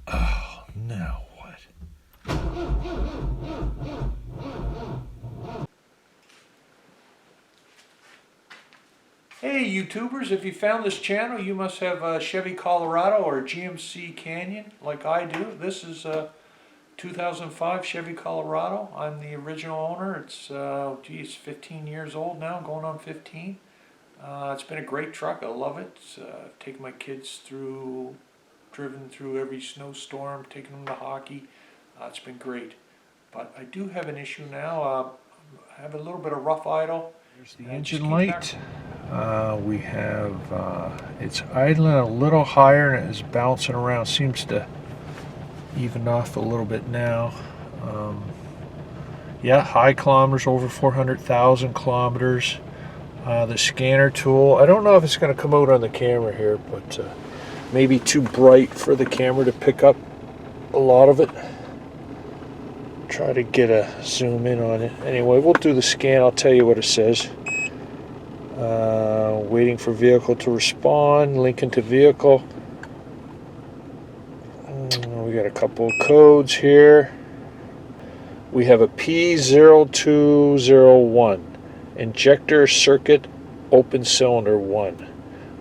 Oh, now what? Hey YouTubers, if you found this channel, you must have a Chevy Colorado or a GMC Canyon like I do. This is a 2005 Chevy Colorado. I'm the original owner. It's, it's 15 years old now, going on 15. It's been a great truck. I love it. I've taken my kids through, driven through every snowstorm, taken them to hockey. It's been great. But I do have an issue now. I have a little bit of rough idle. Here's the engine light. We have, it's idling a little higher and it's bouncing around. Seems to even off a little bit now. Yeah, high kilometers, over 400,000 kilometers. The scanner tool, I don't know if it's going to come out on the camera here, but maybe too bright for the camera to pick up a lot of it. Try to get a zoom in on it. Anyway, we'll do the scan. I'll tell you what it says. Waiting for vehicle to respond. Linking to vehicle. We got a couple of codes here. We have a P0201 injector circuit open cylinder 1.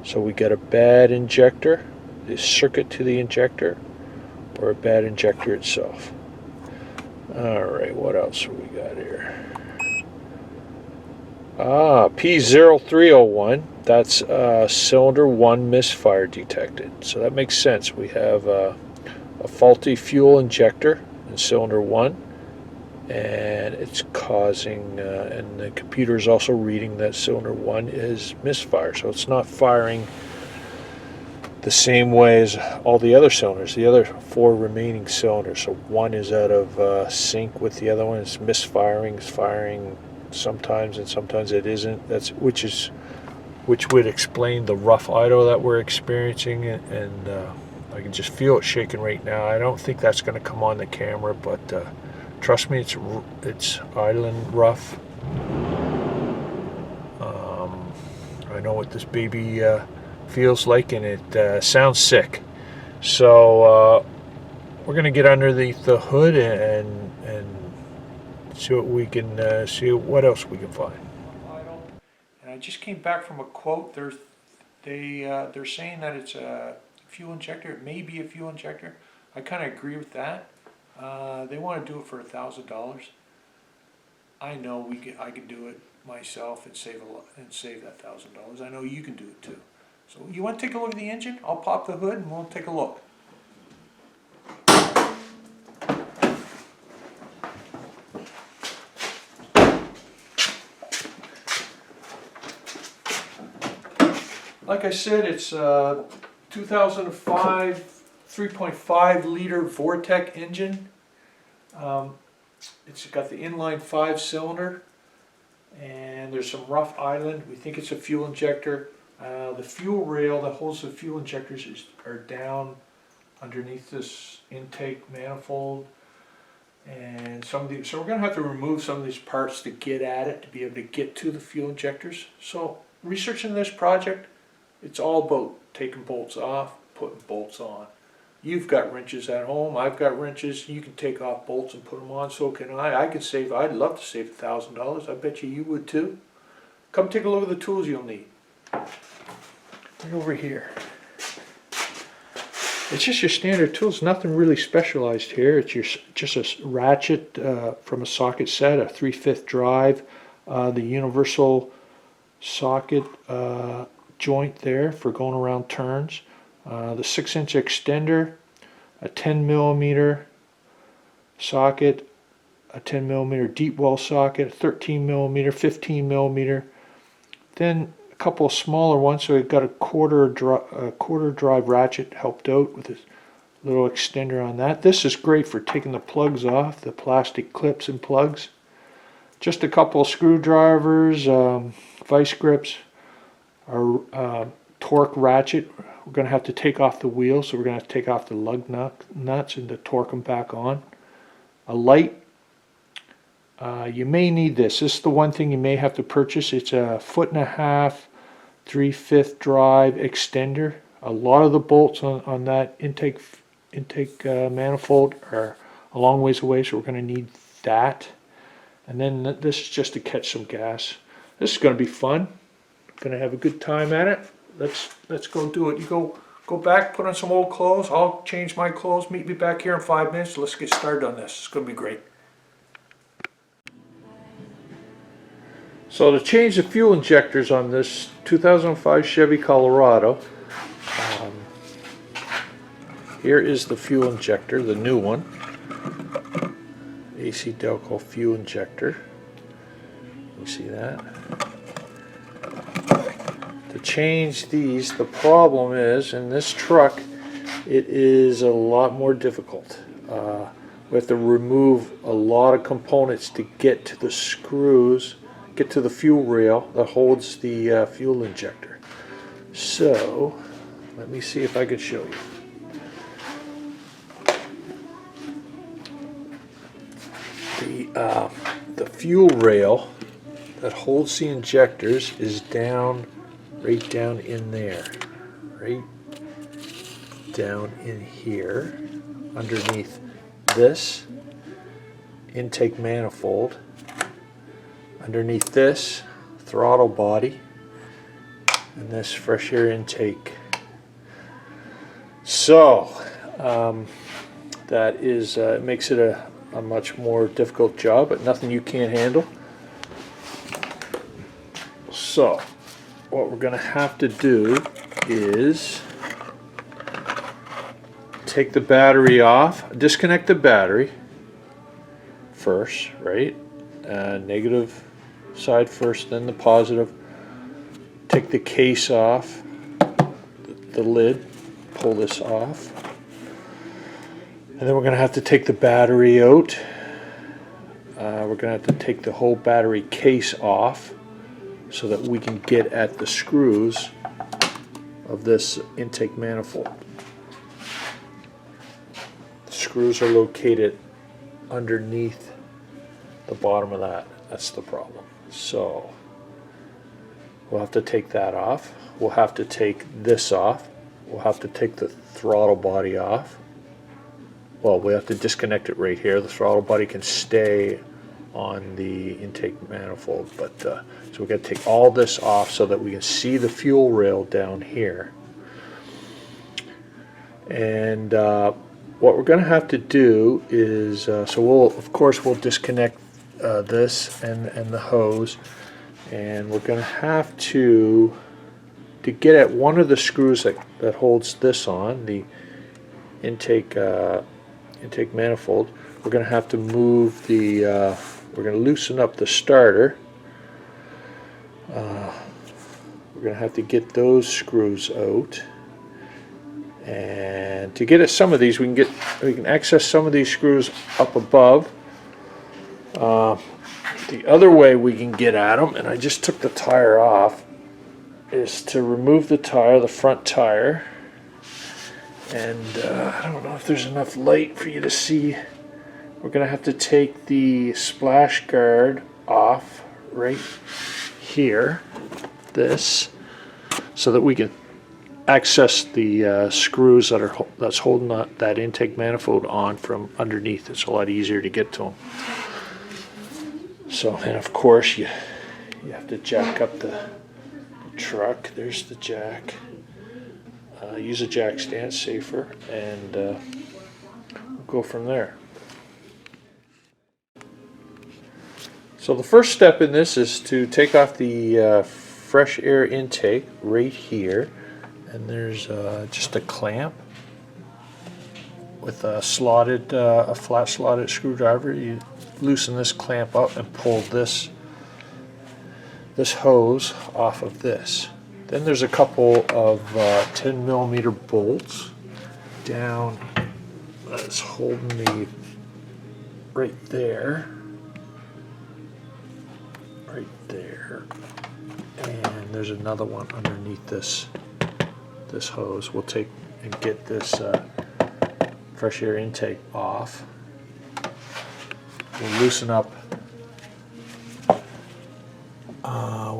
So we got a bad injector, the circuit to the injector, or a bad injector itself. Alright, what else we got here? P0301, that's cylinder 1 misfire detected. So that makes sense. We have a faulty fuel injector in cylinder 1, and it's causing, and the computer is also reading that cylinder 1 is misfire. So it's not firing the same way as all the other cylinders, the other 4 remaining cylinders. So one is out of sync with the other one. It's misfiring, it's firing sometimes, and sometimes it isn't. Which would explain the rough idle that we're experiencing, and I can just feel it shaking right now. I don't think that's going to come on the camera, but trust me, it's idling rough. I know what this baby feels like, and it sounds sick. So we're going to get underneath the hood and see what we can see what else we can find. And I just came back from a quote. They're saying that it's a fuel injector. It may be a fuel injector. I kind of agree with that. They want to do it for $1,000. I know I can do it myself and save that $1,000. I know you can do it too. So you want to take a look at the engine? I'll pop the hood and we'll take a look. Like I said, it's 2005 3.5 liter Vortec engine. It's got the inline 5 cylinder, and there's some rough idling. We think it's a fuel injector. The fuel rail that holds the fuel injectors are down underneath this intake manifold, and so we're going to have to remove some of these parts to get at it, to be able to get to the fuel injectors. So researching this project, it's all about taking bolts off, putting bolts on. You've got wrenches at home, I've got wrenches. You can take off bolts and put them on, so can I. I'd love to save $1,000. I bet you would too. Come take a look at the tools you'll need. Right over here. It's just your standard tools, nothing really specialized here. It's just a ratchet from a socket set, a 3/5 drive, the universal socket joint there for going around turns, the 6-inch extender, a 10mm socket, a 10mm deep well socket, a 13mm, 15mm, then a couple of smaller ones. So we've got a quarter drive ratchet helped out with a little extender on that. This is great for taking the plugs off, the plastic clips and plugs. Just a couple of screwdrivers, vice grips, our torque ratchet. We're going to have to take off the wheel, so we're going to have to take off the lug nuts and to torque them back on. A light. You may need this. This is the one thing you may have to purchase. It's a 1.5 3/5 drive extender. A lot of the bolts on that intake manifold are a long ways away, so we're going to need that. And then this is just to catch some gas. This is going to be fun. Going to have a good time at it. Let's go do it. You go back, put on some old clothes. I'll change my clothes. Meet me back here in 5 minutes. Let's get started on this. It's going to be great. So to change the fuel injectors on this 2005 Chevy Colorado, here is the fuel injector, the new one. AC Delco fuel injector. You see that? To change these, the problem is in this truck it is a lot more difficult. We have to remove a lot of components to get to the screws, get to the fuel rail that holds the fuel injector. So let me see if I can show you. The fuel rail that holds the injectors is right down in there, right down in here, underneath this intake manifold, underneath this throttle body, and this fresh air intake. So that is it makes it a much more difficult job, but nothing you can't handle. So what we're going to have to do is take the battery off, disconnect the battery first, right? Negative side first, then the positive. Take the case off, the lid, pull this off. And then we're going to have to take the battery out. We're going to have to take the whole battery case off so that we can get at the screws of this intake manifold. The screws are located underneath the bottom of that. That's the problem. So we'll have to take that off. We'll have to take this off. We'll have to take the throttle body off. Well, we have to disconnect it right here. The throttle body can stay on the intake manifold, but so we've got to take all this off so that we can see the fuel rail down here. And what we're going to have to do is, so we'll disconnect this and the hose, and we're going to have to get at one of the screws that holds this on, the intake manifold. We're going to have to move the, we're going to loosen up the starter. We're going to have to get those screws out. And to get at some of these, we can access some of these screws up above. The other way we can get at them, and I just took the tire off, is to remove the tire, the front tire. And I don't know if there's enough light for you to see. We're going to have to take the splash guard off right here, this, so that we can access the screws that's holding that intake manifold on from underneath. It's a lot easier to get to them. So, and of course you have to jack up the truck. There's the jack. Use a jack stand, safer, and we'll go from there. So the first step in this is to take off the fresh air intake right here, and there's just a clamp with a flat slotted screwdriver. You loosen this clamp up and pull this hose off of this. Then there's a couple of 10mm bolts down that's holding the right there, and there's another one underneath this hose. We'll take and get this fresh air intake off. We'll loosen up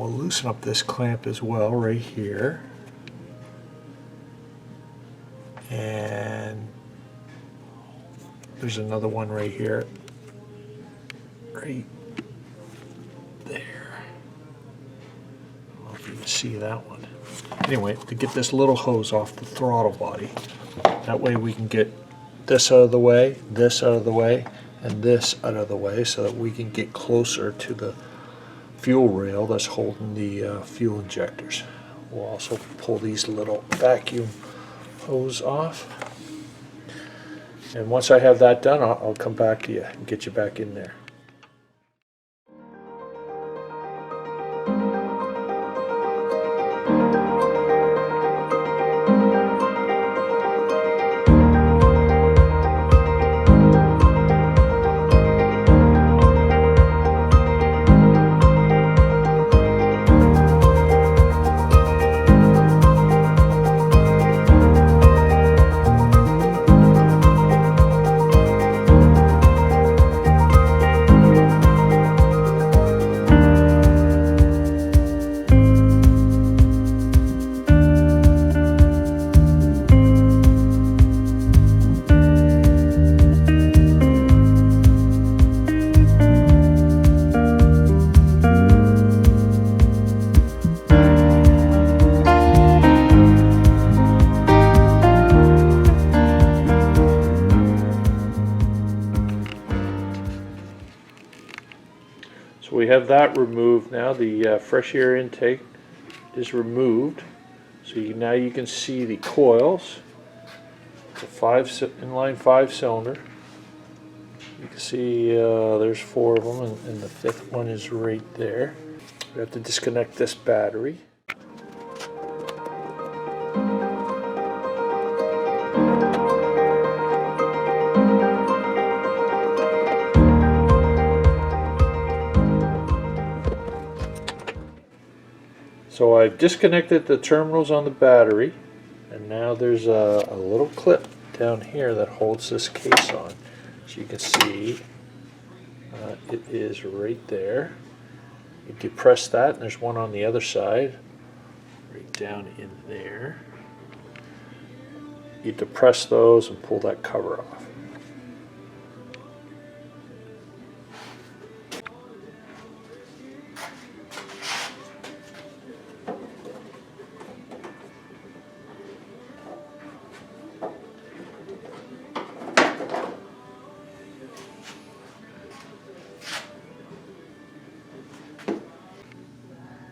we'll loosen up this clamp as well right here. And there's another one right here. Right there. I don't know if you can see that one. Anyway, to get this little hose off the throttle body. That way we can get this out of the way, this out of the way, and this out of the way so that we can get closer to the fuel rail that's holding the fuel injectors. We'll also pull these little vacuum hose off. And once I have that done, I'll come back to you and get you back in there. So we have that removed now. The fresh air intake is removed. So now you can see the coils. The inline 5-cylinder. You can see there's 4 of them, and the 5th one is right there. We have to disconnect this battery. So I've disconnected the terminals on the battery, and now there's a little clip down here that holds this case on. As you can see, it is right there. You depress that, and there's one on the other side, right down in there. You depress those and pull that cover off.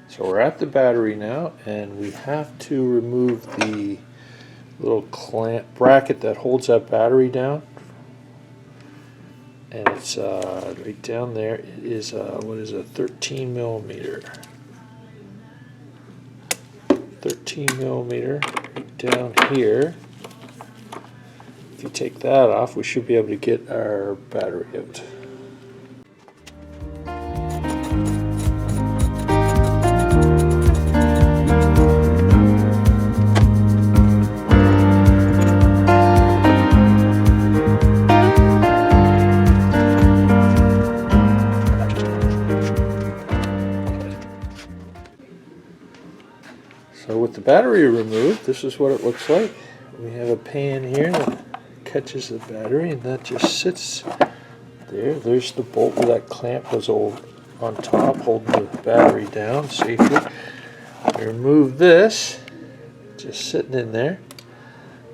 So we're at the battery now, and we have to remove the little clamp bracket that holds that battery down. And it's right down there. It is what is a 13 millimeter. 13 millimeter right down here. If you take that off, we should be able to get our battery out. So with the battery removed, this is what it looks like. We have a pan here that catches the battery, and that just sits there. There's the bolt where that clamp was on top, holding the battery down safely. We remove this, just sitting in there.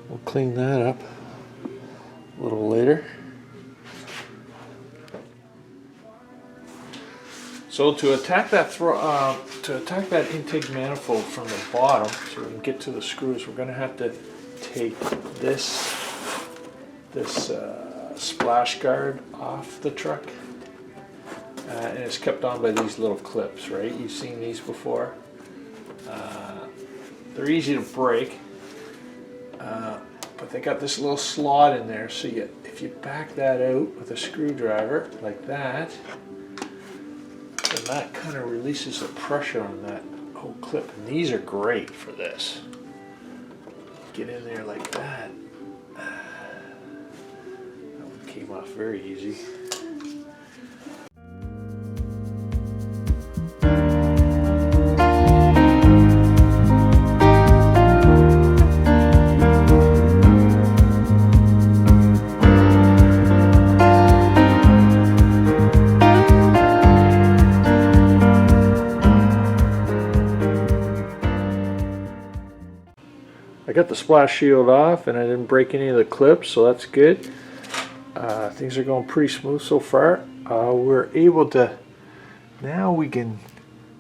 We'll clean that up a little later. So to attack that intake manifold from the bottom, so we can get to the screws, we're going to have to take this splash guard off the truck, and it's kept on by these little clips. Right? You've seen these before. They're easy to break, but they got this little slot in there. So if you back that out with a screwdriver like that. And that kind of releases the pressure on that whole clip. And these are great for this. Get in there like that. That one came off very easy. got the splash shield off and I didn't break any of the clips, so that's good. Things are going pretty smooth so far. We're able to, now we can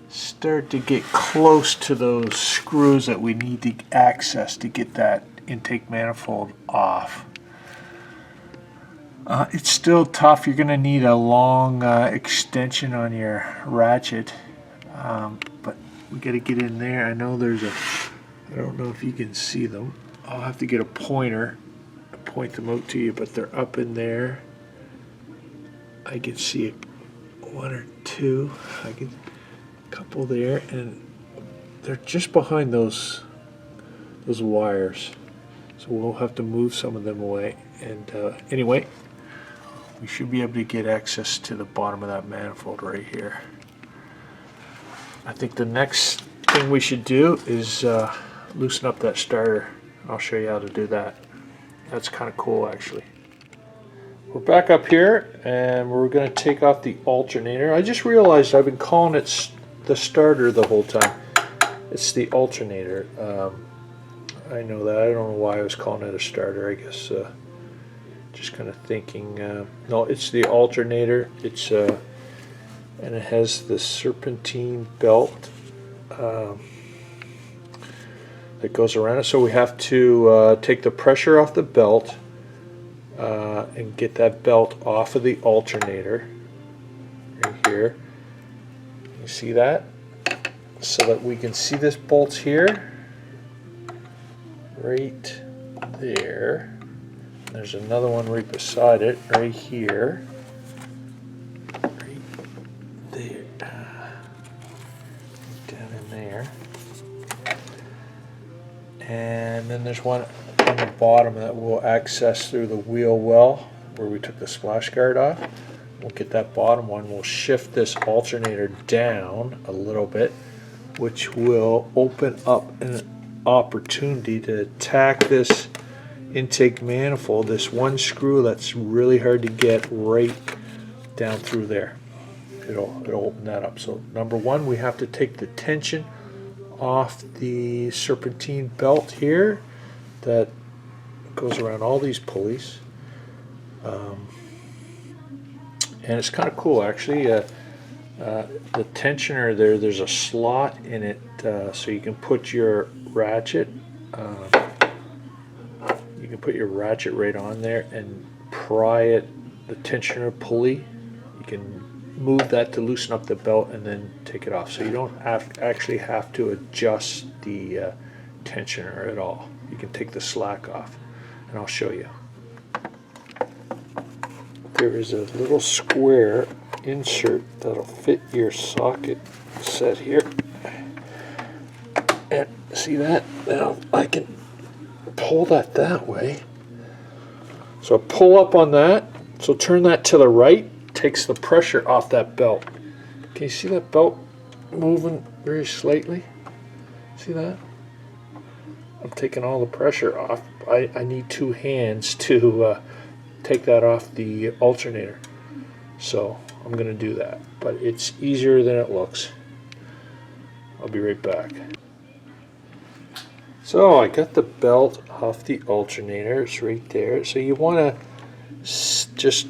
start to get close to those screws that we need to access to get that intake manifold off. It's still tough. You're going to need a long extension on your ratchet, but we got to get in there. I know there's a, I don't know if you can see them. I'll have to get a pointer to point them out to you, but they're up in there. I can see one or two. I can a couple there, and they're just behind those wires. So we'll have to move some of them away. And anyway, we should be able to get access to the bottom of that manifold right here. I think the next thing we should do is loosen up that starter. I'll show you how to do that. That's kind of cool, actually. We're back up here and we're going to take off the alternator. I just realized I've been calling it the starter the whole time. It's the alternator. I know that. I don't know why I was calling it a starter. I guess just kind of thinking. No, it's the alternator. It's and it has the serpentine belt that goes around it. So we have to take the pressure off the belt and get that belt off of the alternator right here. You see that? So that we can see this bolt here, right there. There's another one right beside it, right here, right there, down in there. And then there's one on the bottom that we'll access through the wheel well where we took the splash guard off. We'll get that bottom one. We'll shift this alternator down a little bit, which will open up an opportunity to attack this intake manifold, this one screw that's really hard to get, right down through there. It'll open that up. So number one, we have to take the tension off the serpentine belt here that goes around all these pulleys. And it's kind of cool, actually. The tensioner there's a slot in it, so you can put your ratchet right on there and pry it, the tensioner pulley. You can move that to loosen up the belt and then take it off, so you don't actually have to adjust the tensioner at all. You can take the slack off, and I'll show you. There is a little square insert that'll fit your socket set here, and see that? Now I can pull that way. So pull up on that, so turn that to the right, takes the pressure off that belt. Can you see that belt moving very slightly? See that? I'm taking all the pressure off. I need two hands to take that off the alternator. So I'm going to do that. But it's easier than it looks. I'll be right back. So I got the belt off the alternator. It's right there. So you want to just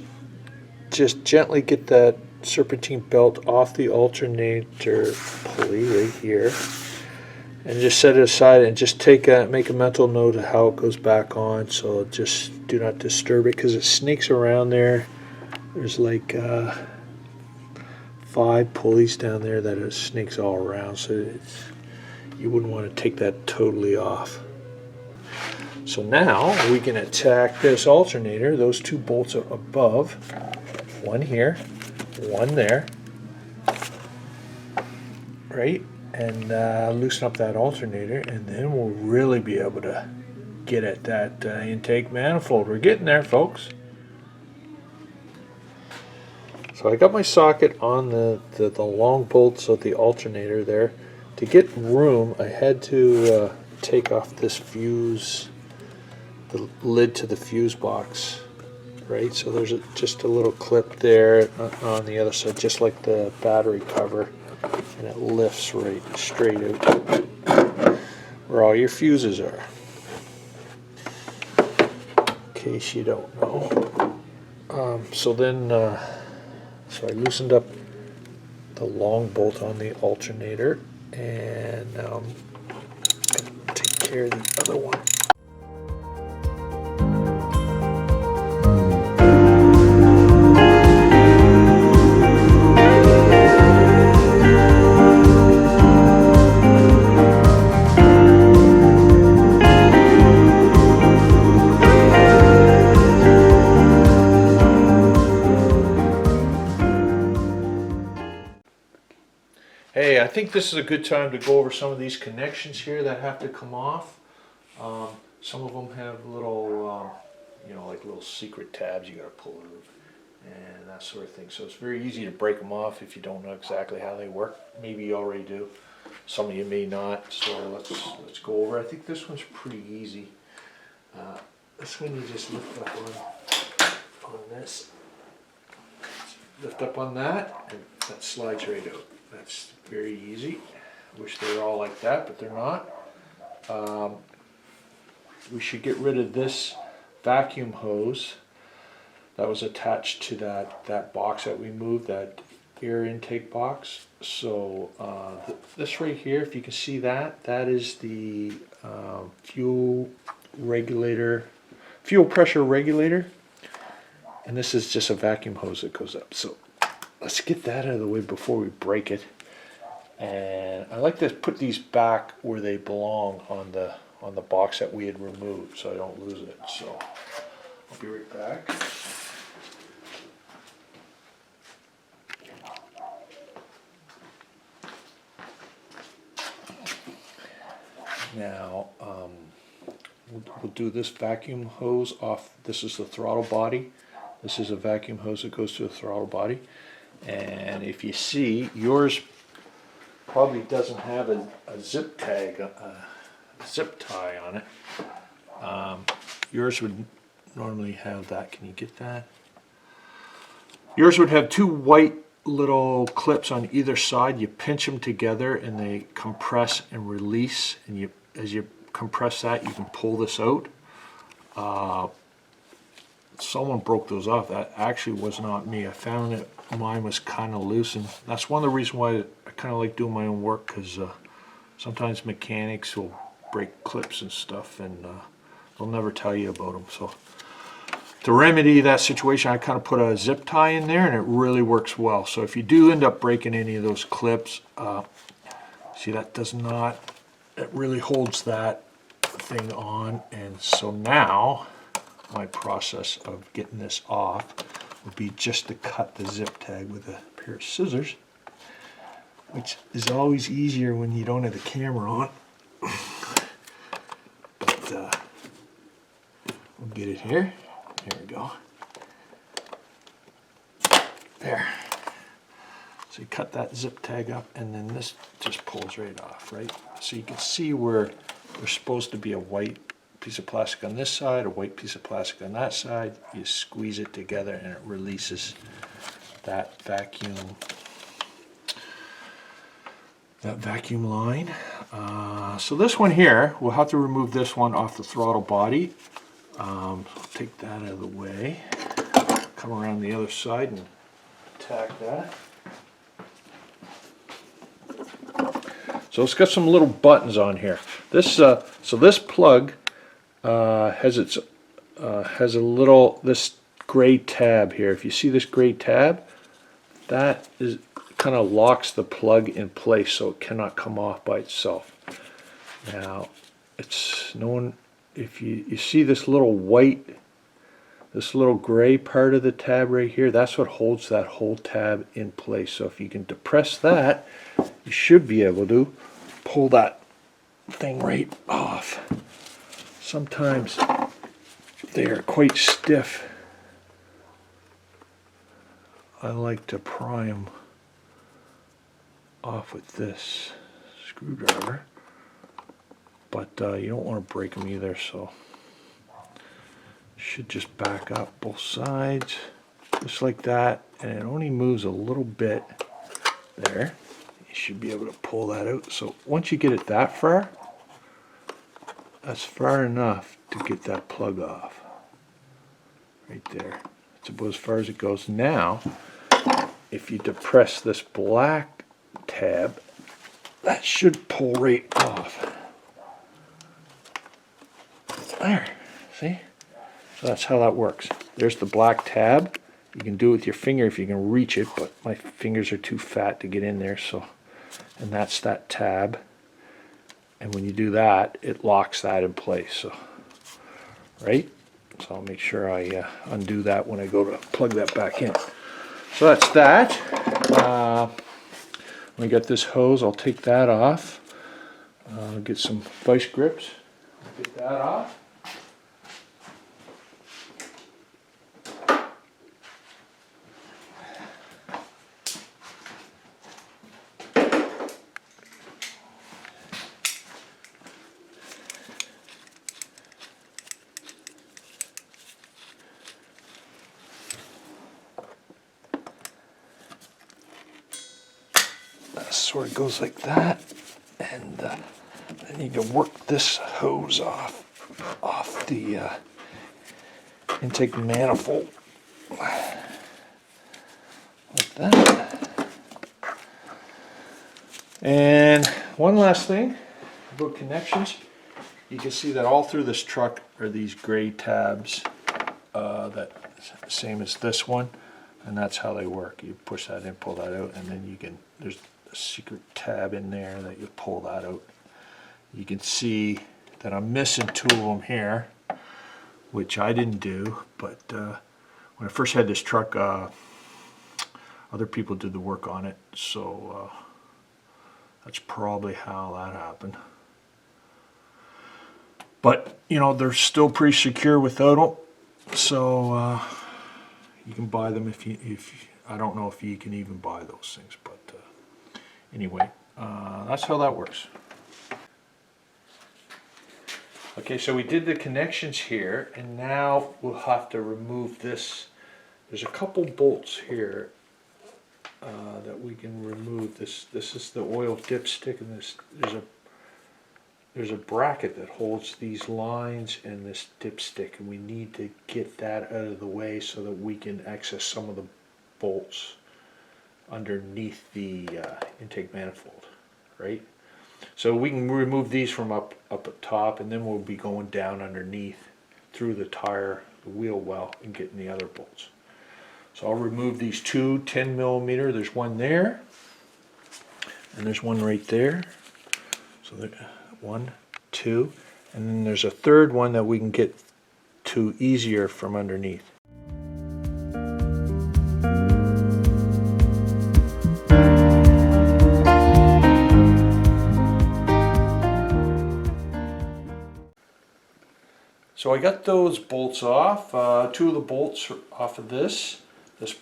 gently get that serpentine belt off the alternator pulley right here, and just set it aside and just make a mental note of how it goes back on. So just do not disturb it because it snakes around there. There's like 5 pulleys down there that it snakes all around, so you wouldn't want to take that totally off. So now we can attack this alternator. Those 2 bolts are above, one here, one there, right? And loosen up that alternator, and then we'll really be able to get at that intake manifold. We're getting there, folks. So I got my socket on the long bolts of the alternator there. To get room, I had to take off this fuse, the lid to the fuse box, right? So there's just a little clip there on the other side, just like the battery cover, and it lifts right straight out where all your fuses are. case you don't know. So I loosened up the long bolt on the alternator, and now I'm going to take care of the other one. Hey, I think this is a good time to go over some of these connections here that have to come off. Some of them have little, like little secret tabs you got to pull out and that sort of thing. So it's very easy to break them off if you don't know exactly how they work. Maybe you already do. Some of you may not. So let's go over. I think this one's pretty easy. This one you just lift up on this. Lift up on that, and that slides right out. That's very easy. I wish they were all like that, but they're not. We should get rid of this vacuum hose that was attached to that box that we moved, that air intake box. So this right here, if you can see that is the fuel pressure regulator. And this is just a vacuum hose that goes up. So let's get that out of the way before we break it. And I like to put these back where they belong on the box that we had removed, so I don't lose it. So I'll be right back. Now we'll do this vacuum hose off. This is the throttle body. This is a vacuum hose that goes to the throttle body. And if you see, yours probably doesn't have a zip tag, zip tie on it. Yours would normally have that. Can you get that? Yours would have two white little clips on either side. You pinch them together and they compress and release. And as you compress that, you can pull this out. Someone broke those off. That actually was not me. I found that mine was kind of loose, and that's one of the reasons why I kind of like doing my own work, because sometimes mechanics will break clips and stuff, and they'll never tell you about them. So to remedy that situation, I kind of put a zip tie in there, and it really works well. So if you do end up breaking any of those clips, see, that does not, it really holds that thing on. And so now my process of getting this off would be just to cut the zip tag with a pair of scissors, which is always easier when you don't have the camera on. But we'll get it here. There we go. There. So you cut that zip tag up, and then this just pulls right off, right? So you can see where there's supposed to be a white piece of plastic on this side, a white piece of plastic on that side. You squeeze it together and it releases that vacuum line. So this one here, we'll have to remove this one off the throttle body. Take that out of the way. Come around the other side and attack that. So it's got some little buttons on here. This so this plug has a little, this gray tab here. If you see this gray tab, that is kind of locks the plug in place so it cannot come off by itself. Now it's known, if you see this little white, this little gray part of the tab right here, that's what holds that whole tab in place. So if you can depress that, you should be able to pull that thing right off. Sometimes they are quite stiff. I like to pry them off with this screwdriver, but you don't want to break them either, so should just back up both sides just like that, and it only moves a little bit there. You should be able to pull that out. So once you get it that far, that's far enough to get that plug off. right there. That's about as far as it goes. Now, if you depress this black tab, that should pull right off. There, see? So that's how that works. There's the black tab. You can do it with your finger if you can reach it, but my fingers are too fat to get in there, so. And that's that tab. And when you do that, it locks that in place, so. Right? So I'll make sure I undo that when I go to plug that back in. So that's that. When I got this hose, I'll take that off. Get some vice grips. Get that off. Sort of goes like that, and I need to work this hose off the intake manifold like that. And one last thing about connections, you can see that all through this truck are these gray tabs, that same as this one, and that's how they work. You push that in, pull that out, and then you can, there's a secret tab in there that you pull that out. You can see that I'm missing two of them here, which I didn't do, but when I first had this truck, other people did the work on it, so that's probably how that happened. But you know, they're still pretty secure without them, so you can buy them if you I don't know if you can even buy those things, but anyway, that's how that works. Okay, so we did the connections here, and now we'll have to remove this. There's a couple bolts here that we can remove. This is the oil dipstick, and there's a bracket that holds these lines and this dipstick, and we need to get that out of the way so that we can access some of the bolts underneath the intake manifold, right? So we can remove these from up at top, and then we'll be going down underneath through the tire, the wheel well, and getting the other bolts. So I'll remove these two 10mm. There's one there, and there's one right there. So there, 1, 2, and then there's a third one that we can get to easier from underneath. So I got those bolts off. Two of the bolts are off of this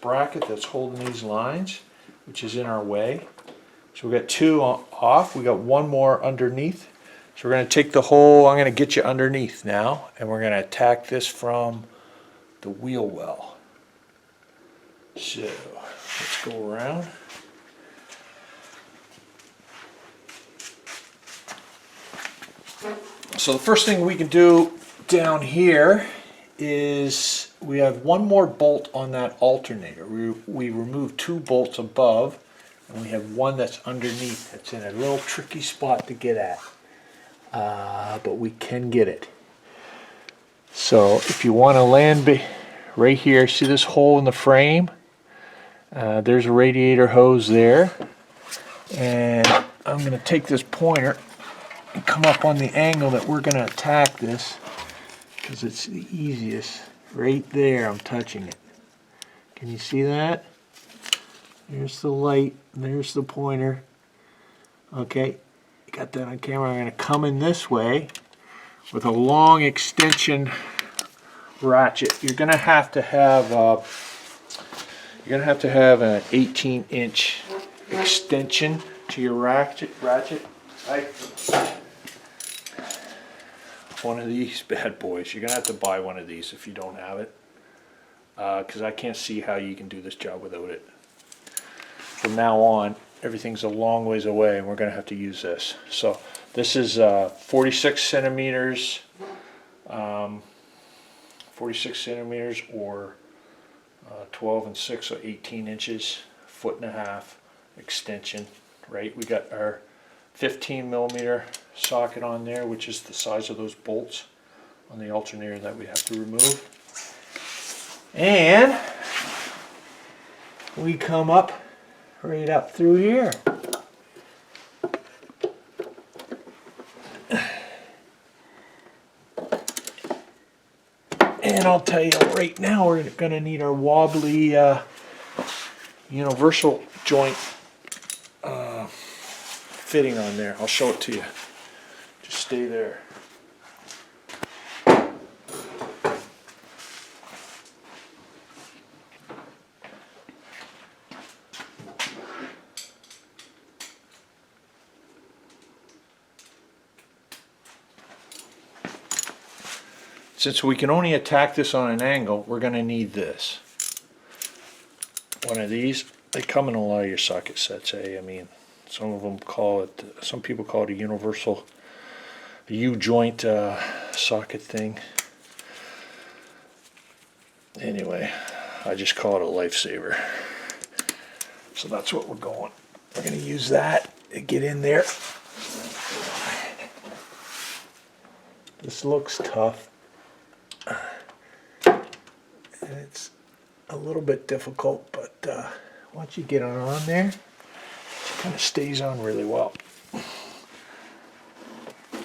bracket that's holding these lines, which is in our way. So we got two off. We got one more underneath. So we're going to take the whole, I'm going to get you underneath now, and we're going to attack this from the wheel well. So let's go around. So the first thing we can do down here is we have one more bolt on that alternator. We removed two bolts above, and we have one that's underneath. It's in a little tricky spot to get at, but we can get it. So if you want to land right here, see this hole in the frame? There's a radiator hose there, and I'm going to take this pointer and come up on the angle that we're going to attack this, because it's the easiest. Right there, I'm touching it. Can you see that? There's the light, there's the pointer. Okay, you got that on camera. I'm going to come in this way with a long extension ratchet. You're going to have to have an 18-inch extension to your ratchet. Right? One of these bad boys. You're gonna have to buy one of these if you don't have it, because I can't see how you can do this job without it. From now on, everything's a long ways away, and we're gonna have to use this. So this is 46 centimeters, 46 centimeters or 12 and 6, so 18 inches, 1.5 foot extension, right? We got our 15 millimeter socket on there, which is the size of those bolts on the alternator that we have to remove. And we come up right up through here. And I'll tell you right now, we're going to need our wobbly universal joint fitting on there. I'll show it to you. Just stay there. Since we can only attack this on an angle, we're going to need this. One of these. They come in a lot of your socket sets, I mean, some of them call it, some people call it a universal U-joint socket thing. Anyway, I just call it a lifesaver. So that's what we're going. We're going to use that to get in there. This looks tough. And it's a little bit difficult, but once you get it on there, it kind of stays on really well.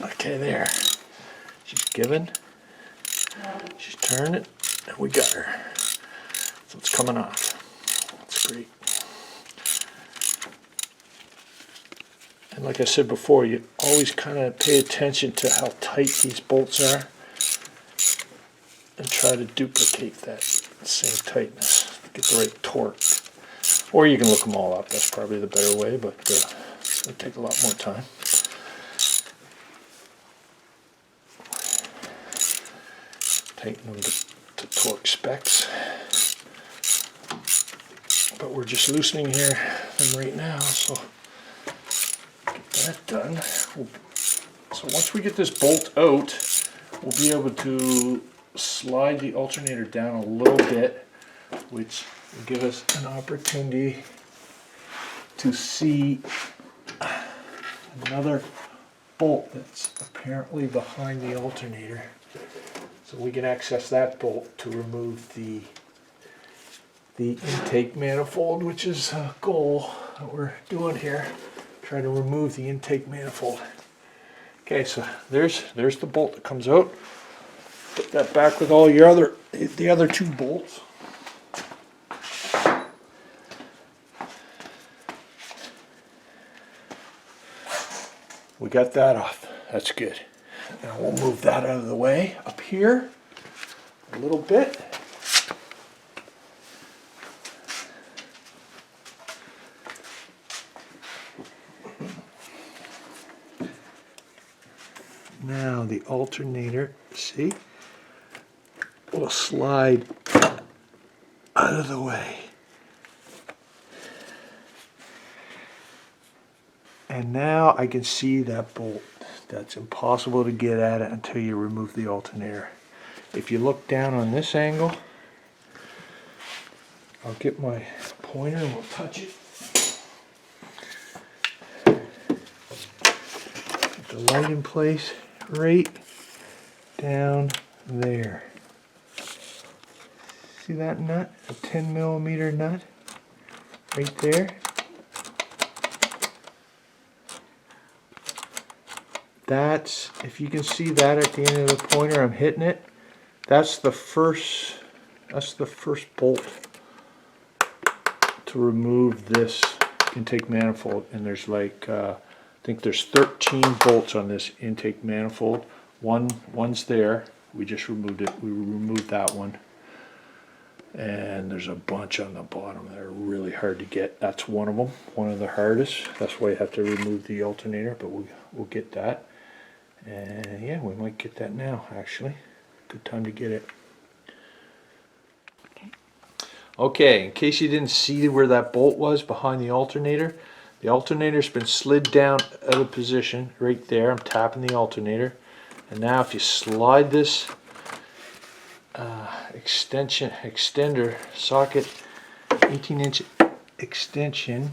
Okay, there. She's given. She's turned it, and we got her. So it's coming off. That's great. And like I said before, you always kind of pay attention to how tight these bolts are and try to duplicate that same tightness to get the right torque. Or you can look them all up, that's probably the better way, but it'll take a lot more time. Tighten them to torque specs. But we're just loosening here them right now, so get that done. So once we get this bolt out, we'll be able to slide the alternator down a little bit, which will give us an opportunity to see another bolt that's apparently behind the alternator. So we can access that bolt to remove the intake manifold, which is a goal that we're doing here. Try to remove the intake manifold. Okay, so there's the bolt that comes out. Put that back with all your the other two bolts. We got that off. That's good. Now we'll move that out of the way up here a little bit. Now the alternator, see, will slide out of the way. And now I can see that bolt. That's impossible to get at it until you remove the alternator. If you look down on this angle, I'll get my pointer and we'll touch it. Get the light in place right down there. See that nut? A 10 millimeter nut right there. That's, if you can see that at the end of the pointer, I'm hitting it. That's the first bolt to remove this intake manifold. And there's like, I think there's 13 bolts on this intake manifold. One's there. We just removed it. We removed that one. And there's a bunch on the bottom that are really hard to get. That's one of them, one of the hardest. That's why you have to remove the alternator, but we'll get that. And yeah, we might get that now, actually. Good time to get it. Okay, in case you didn't see where that bolt was behind the alternator's been slid down out of position right there. I'm tapping the alternator. And now if you slide this extender socket, 18-inch extension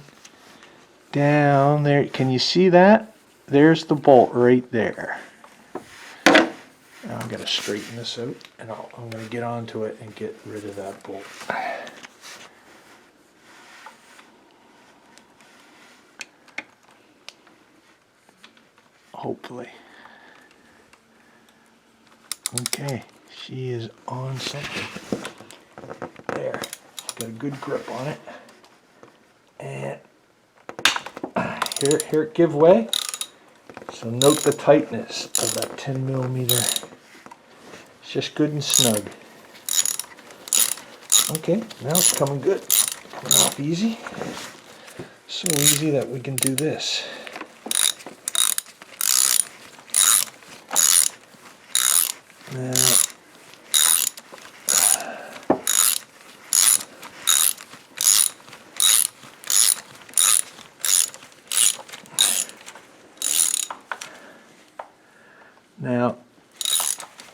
down there. Can you see that? There's the bolt right there. Now I'm going to straighten this out, and I'm going to get onto it and get rid of that bolt. Hopefully. Okay, she is on something. There, got a good grip on it. And here it give way. So note the tightness of that 10 millimeter. It's just good and snug. Okay, now it's coming good. Coming off easy. So easy that we can do this. Now,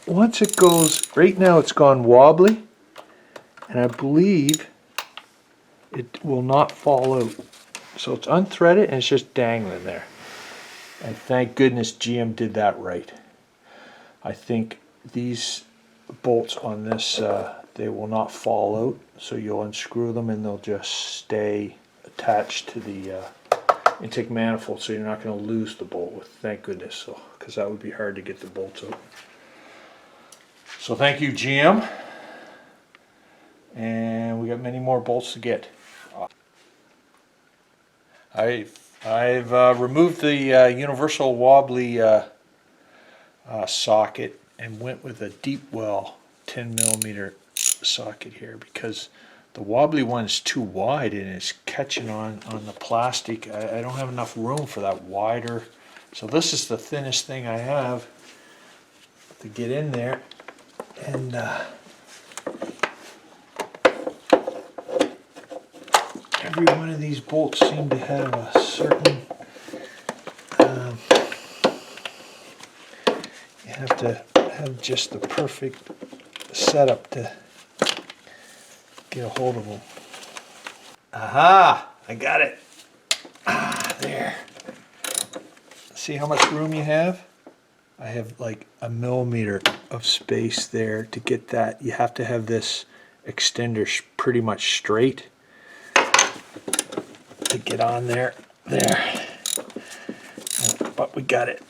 once it goes, right now it's gone wobbly, and I believe it will not fall out. So it's unthreaded and it's just dangling there. And thank goodness GM did that right. I think these bolts on this, they will not fall out, so you'll unscrew them and they'll just stay attached to the intake manifold, so you're not going to lose the bolt. Thank goodness, so because that would be hard to get the bolts out. So thank you, GM, and we got many more bolts to get. I've removed the universal wobbly socket and went with a deep well 10 millimeter socket here, because the wobbly one's too wide and it's catching on the plastic. I don't have enough room for that wider. So this is the thinnest thing I have to get in there. And every one of these bolts seem to have a certain, you have to have just the perfect setup to get a hold of them. Aha! I got it. There. See how much room you have? I have like a millimeter of space there to get that. You have to have this extender pretty much straight to get on there. There. But we got it.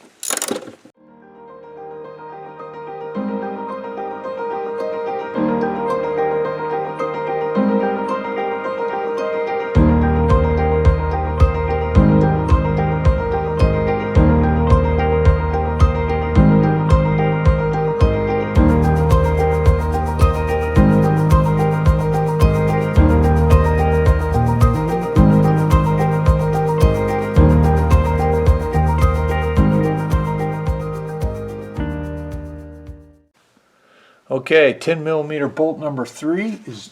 Okay, 10 millimeter bolt number 3 is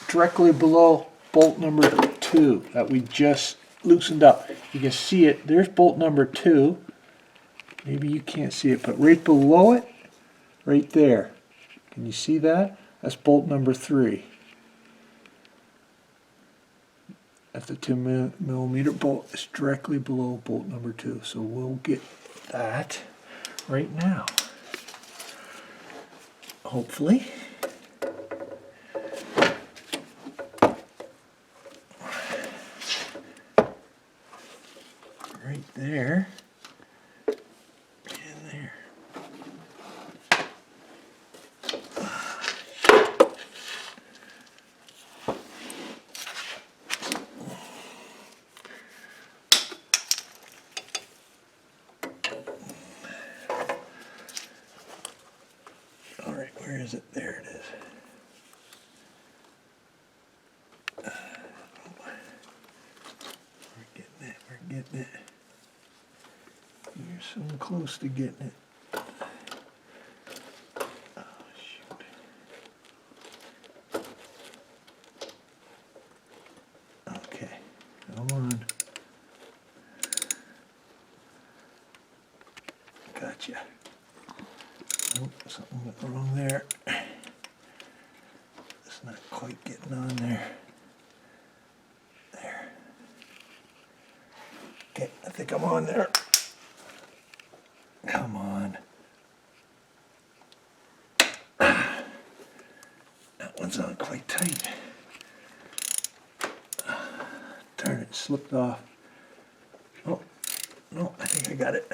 directly below bolt number 2 that we just loosened up. You can see it. There's bolt number 2. Maybe you can't see it, but right below it, right there. Can you see that? That's bolt number 3. That's the 10 millimeter bolt. It's directly below bolt number 2. So we'll get that right now. Hopefully. Right there. And there. Alright, where is it? There it is. We're getting it, we're getting it. You're so close to getting it. Oh, shoot. Okay, come on. Gotcha. Oh, something went wrong there. Not quite getting on there. There. Okay, I think I'm on there. Come on. That one's not quite tight. Darn it, slipped off. Oh, no, I think I got it.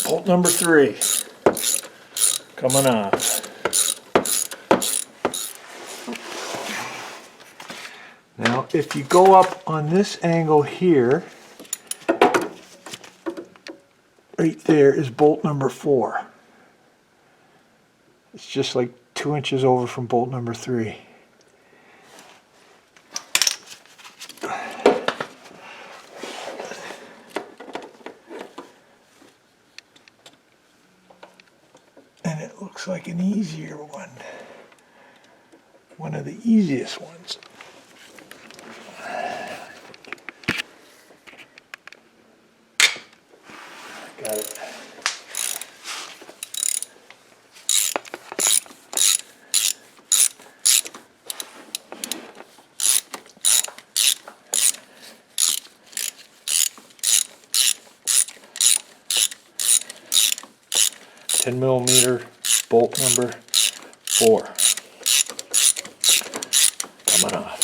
Bolt number 3 coming off. Now, if you go up on this angle here, right there is bolt number 4. It's just like 2 inches over from bolt number 3. And it looks like an easier one. One of the easiest ones. Got it. $10mm bolt number 4 coming off.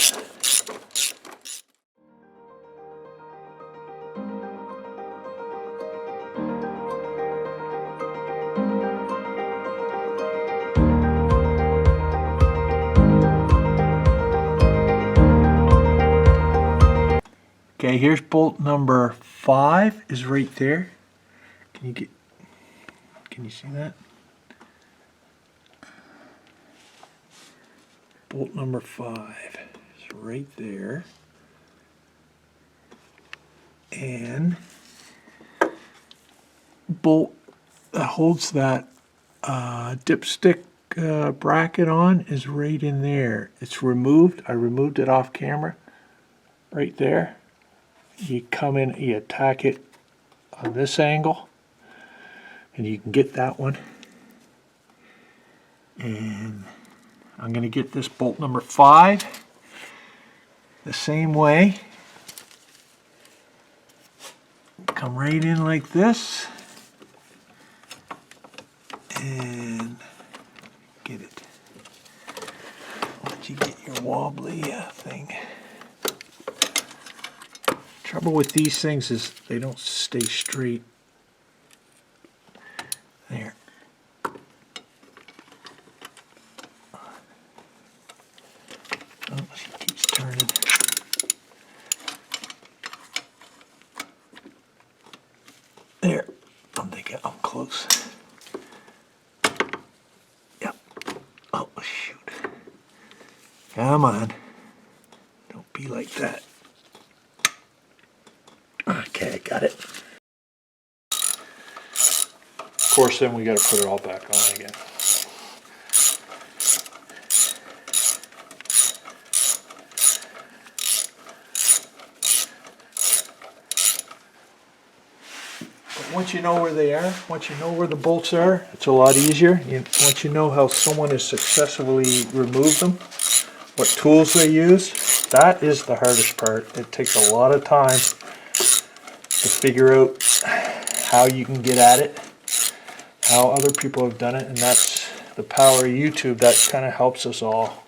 Okay, here's bolt number 5 is right there. Can you see that? Bolt number 5 is right there. And bolt that holds that dipstick bracket on is right in there. It's removed. I removed it off camera. Right there. You come in, you attack it on this angle, and you can get that one. And I'm going to get this bolt number 5 the same way. Come right in like this and get it. I'll let you get your wobbly thing. Trouble with these things is they don't stay straight. There. Oh, she keeps turning. There. I'm thinking I'm close. Yep. Oh, shoot. Come on. Don't be like that. Okay, got it. Of course, then we got to put it all back on again. But once you know where they are, once you know where the bolts are, it's a lot easier. Once you know how someone has successfully removed them, what tools they use, that is the hardest part. It takes a lot of time to figure out how you can get at it, how other people have done it, and that's the power of YouTube. That kind of helps us all,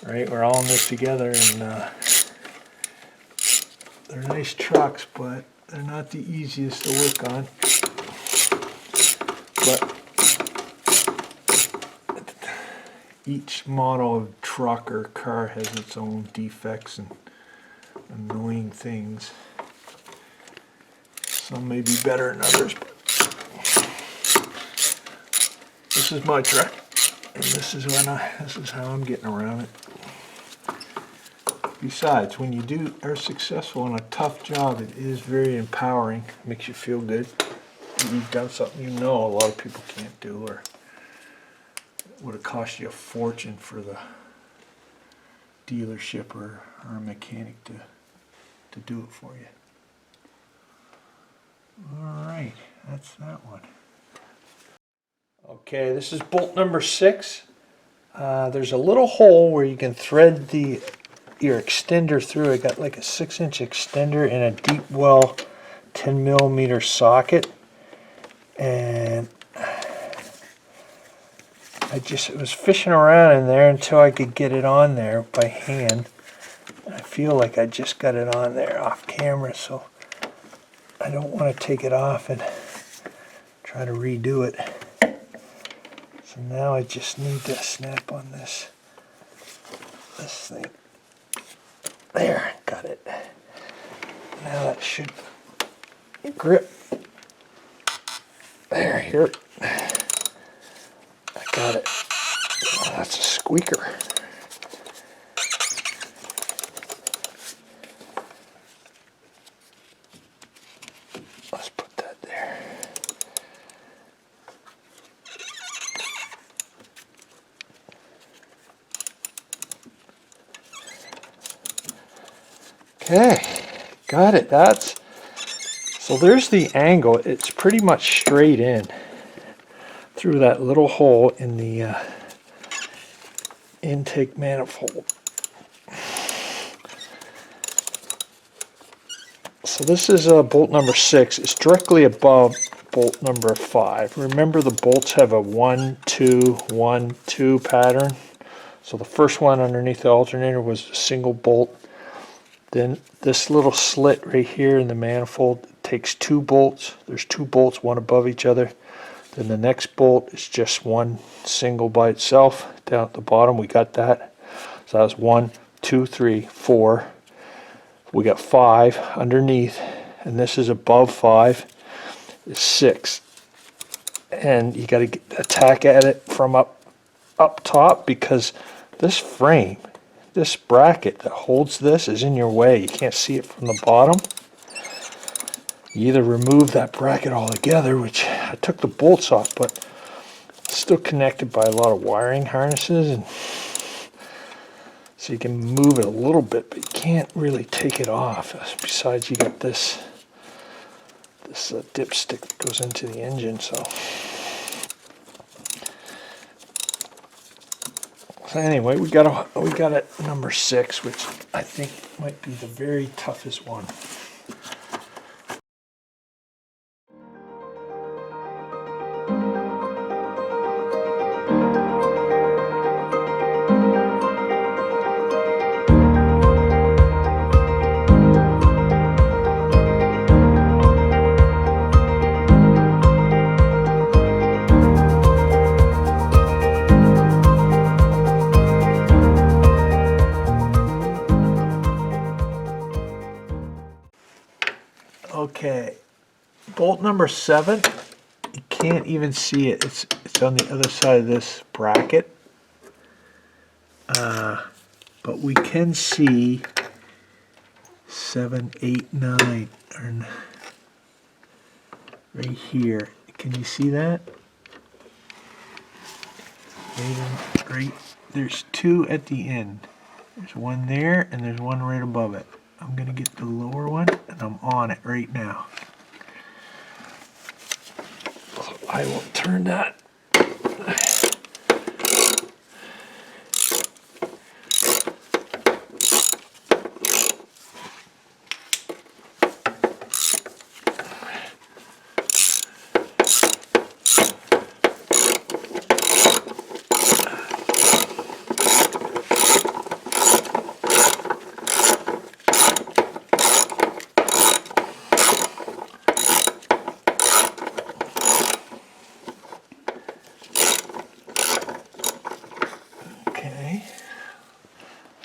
right? We're all in this together, and they're nice trucks, but they're not the easiest to work on. But each model of truck or car has its own defects and annoying things. Some may be better than others, but this is my truck, and this is how I'm getting around it. Besides, when you are successful in a tough job, it is very empowering. It makes you feel good. You've done something you know a lot of people can't do, or would have cost you a fortune for the dealership or a mechanic to do it for you. Alright, that's that one. Okay, this is bolt number 6. There's a little hole where you can thread your extender through. I got like a 6-inch extender in a deep well 10mm socket, and I was fishing around in there until I could get it on there by hand. I feel like I just got it on there off camera, so I don't want to take it off and try to redo it. So now I just need to snap on this thing. There, got it. Now that should grip. There, here. I got it. Oh, that's a squeaker. Let's put that there. Okay, got it. So there's the angle. It's pretty much straight in through that little hole in the intake manifold. So this is bolt number 6. It's directly above bolt number 5. Remember, the bolts have a 1, 2, 1, 2 pattern. So the first one underneath the alternator was a single bolt. Then this little slit right here in the manifold takes 2 bolts. There's 2 bolts, one above each other. Then the next bolt is just one single by itself. Down at the bottom, we got that. So that was 1, 2, 3, 4. We got 5 underneath, and this is above 5. Is 6. And you got to attack at it from up top, because this frame, this bracket that holds this, is in your way. You can't see it from the bottom. You either remove that bracket altogether, which I took the bolts off, but it's still connected by a lot of wiring harnesses, and so you can move it a little bit, but you can't really take it off. Besides, you got this dipstick that goes into the engine. So anyway, we got it number 6, which I think might be the very toughest one. Okay, bolt number 7, you can't even see it. It's on the other side of this bracket. But we can see 7, 8, 9 right here. Can you see that? Right, there's 2 at the end. There's one there, and there's one right above it. I'm going to get the lower one, and I'm on it right now. So I will turn that.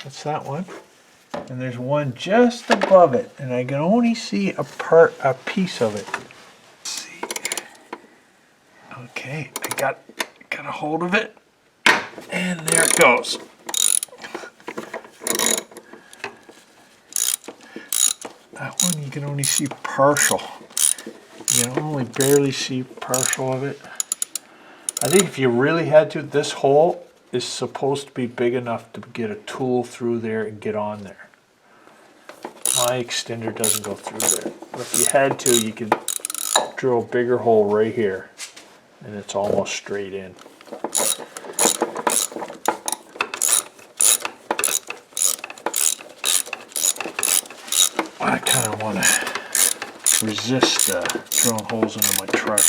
That's that one, and there's one just above it, and I can only see a piece of it. Let's see. Okay, I got a hold of it, and there it goes. That one you can only see partial. You can only barely see partial of it. I think if you really had to, this hole is supposed to be big enough to get a tool through there and get on there. My extender doesn't go through there. But if you had to, you could drill a bigger hole right here, and it's almost straight in. I kind of want to resist drilling holes into my truck.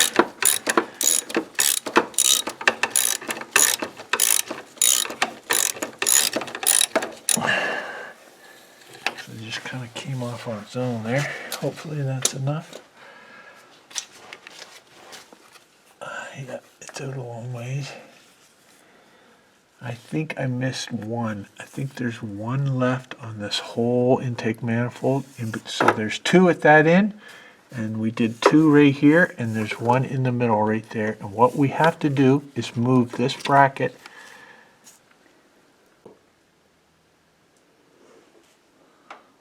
So it just kind of came off on its own there. Hopefully that's enough. Yeah, it's out a long ways. I think I missed one. I think there's one left on this whole intake manifold. So there's two at that end, and we did two right here, and there's one in the middle right there. And what we have to do is move this bracket.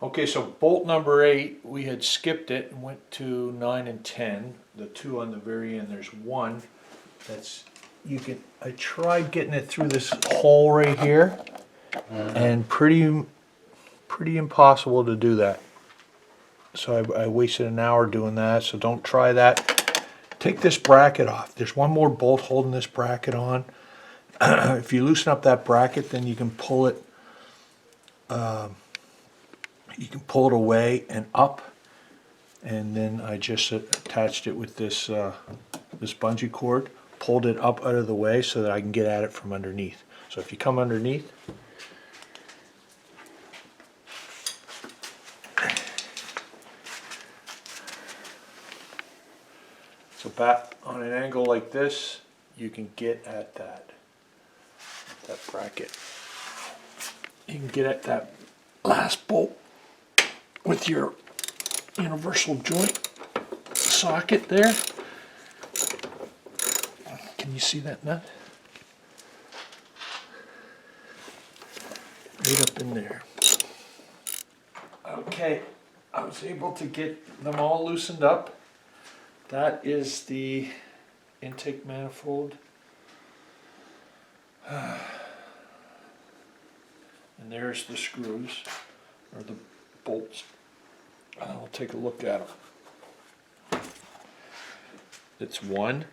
Okay, so bolt number 8, we had skipped it and went to 9 and 10. The two on the very end, there's one that's, I tried getting it through this hole right here, and pretty impossible to do that. So I wasted an hour doing that, so don't try that. Take this bracket off. There's one more bolt holding this bracket on. If you loosen up that bracket, then you can pull it away and up, and then I just attached it with this this bungee cord, pulled it up out of the way so that I can get at it from underneath. So if you come underneath, so back on an angle like this, you can get at that bracket. You can get at that last bolt with your universal joint socket there. Can you see that nut? Right up in there. Okay, I was able to get them all loosened up. That is the intake manifold. And there's the screws, or the bolts. I'll take a look at them. It's 1,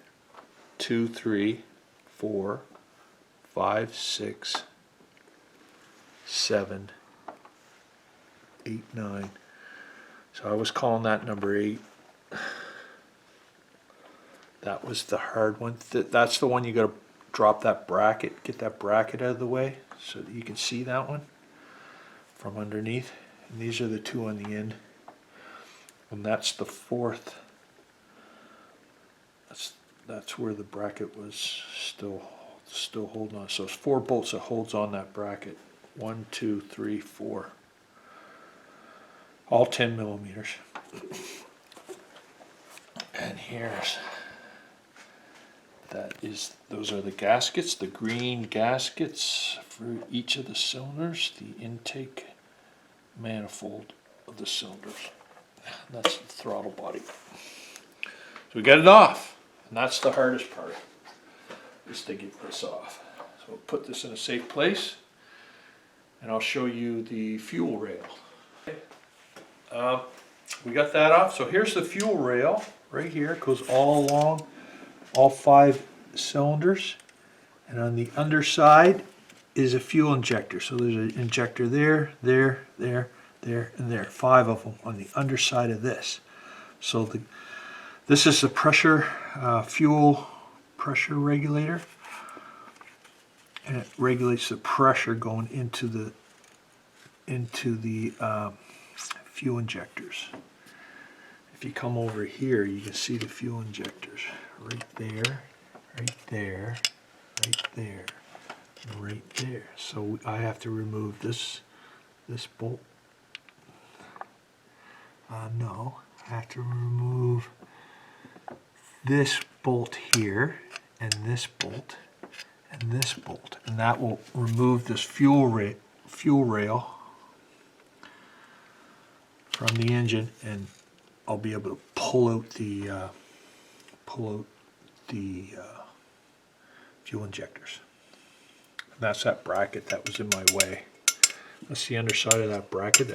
2, 3, 4, 5, 6, 7, 8, 9. So I was calling that number 8. That was the hard one. That's the one you got to drop that bracket, get that bracket out of the way so that you can see that one from underneath. And these are the two on the end. And that's the fourth. That's where the bracket was still holding on. So it's 4 bolts that holds on that bracket. 1, 2, 3, 4. All 10 millimeters. And those are the gaskets, the green gaskets for each of the cylinders, the intake manifold of the cylinders. That's the throttle body. So we got it off, and that's the hardest part, is to get this off. So we'll put this in a safe place, and I'll show you the fuel rail. We got that off. So here's the fuel rail right here. It goes all along all 5 cylinders, and on the underside is a fuel injector. So there's an injector there, there, and there. 5 of them on the underside of this. So this is the pressure, fuel pressure regulator, and it regulates the pressure going into the fuel injectors. If you come over here, you can see the fuel injectors right there, right there, right there, and right there. So I have to remove this bolt. No, I have to remove this bolt here, and this bolt, and this bolt, and that will remove this fuel rail from the engine, and I'll be able to pull out the fuel injectors. And that's that bracket that was in my way. That's the underside of that bracket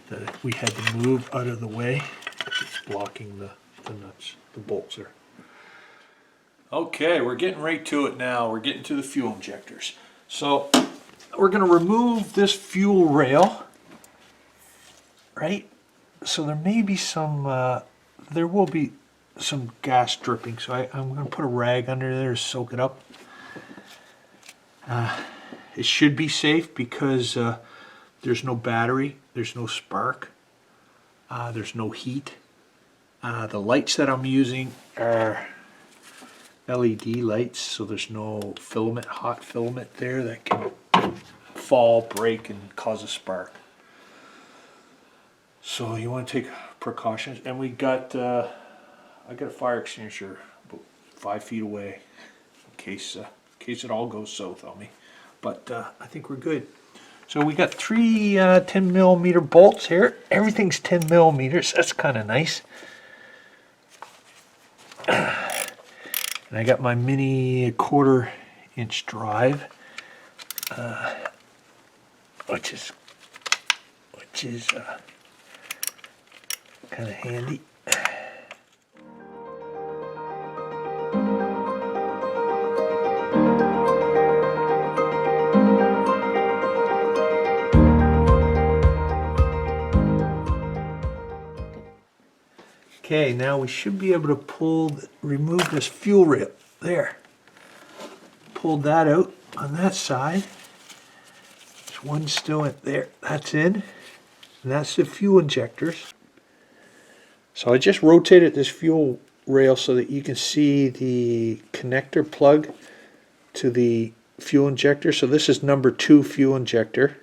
that we had to move out of the way. It's blocking the nuts, the bolts there. Okay, we're getting right to it now. We're getting to the fuel injectors. So we're going to remove this fuel rail, right? So there may be some, there will be some gas dripping. So I'm going to put a rag under there to soak it up. It should be safe because there's no battery, there's no spark, there's no heat. The lights that I'm using are LED lights, so there's no filament, hot filament there that can fall, break, and cause a spark. So you want to take precautions. And we got, I got a fire extinguisher about 5 feet away in case it all goes south on me. But I think we're good. So we got 3 10 millimeter bolts here. Everything's 10 millimeters. That's kind of nice. And I got my mini 1/4 inch drive, which is kind of handy. Okay, now we should be able to remove this fuel rail there. Pulled that out on that side. There's one still in there. That's in. And that's the fuel injectors. So I just rotated this fuel rail so that you can see the connector plug to the fuel injector. So this is number 2 fuel injector.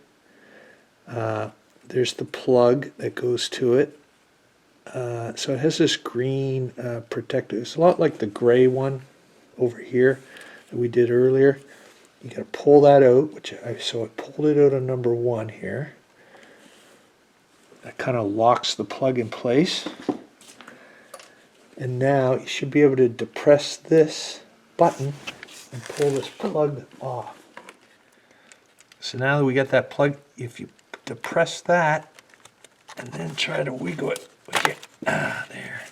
There's the plug that goes to it. So it has this green protector. It's a lot like the gray one over here that we did earlier. You got to pull that out, so I pulled it out on number 1 here. That kind of locks the plug in place. And now you should be able to depress this button and pull this plug off. So now that we got that plug, if you depress that and then try to wiggle it, there.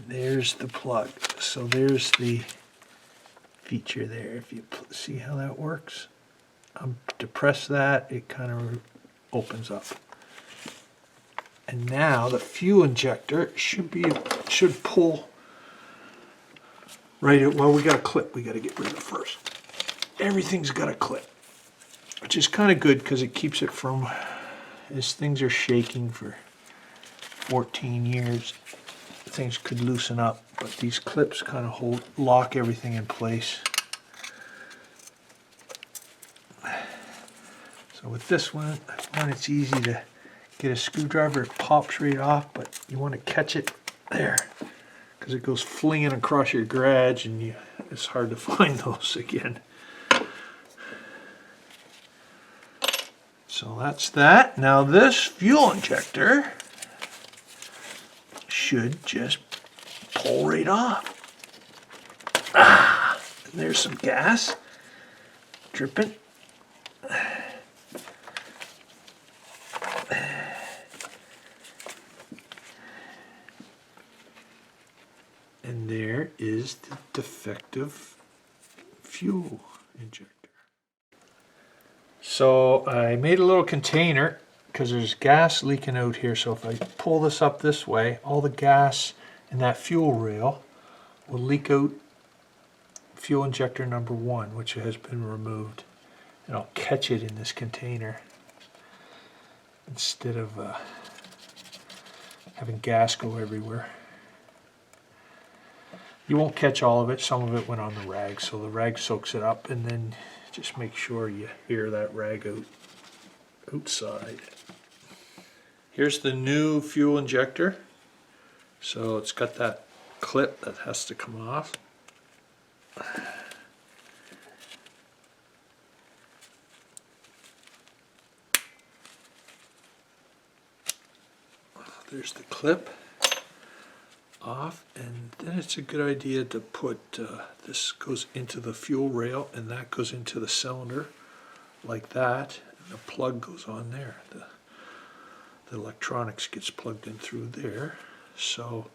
There's the plug. So there's the feature there. If you see how that works, depress that, it kind of opens up. And now the fuel injector should pull right out. Well, we got a clip we got to get rid of first. Everything's got a clip, which is kind of good because it keeps it from, as things are shaking for 14 years, things could loosen up, but these clips kind of lock everything in place. So with this one, it's easy to get a screwdriver. It pops right off, but you want to catch it there because it goes flinging across your garage, and it's hard to find those again. So that's that. Now this fuel injector should just pull right off. And there's some gas dripping. And there is the defective fuel injector. So I made a little container because there's gas leaking out here. So if I pull this up this way, all the gas in that fuel rail will leak out fuel injector number 1, which has been removed. And I'll catch it in this container instead of having gas go everywhere. You won't catch all of it. Some of it went on the rag, so the rag soaks it up, and then just make sure you air that rag outside. Here's the new fuel injector. So it's got that clip that has to come off. There's the clip. off, and then it's a good idea to put this goes into the fuel rail and that goes into the cylinder like that, and the plug goes on there. The electronics gets plugged in through there. So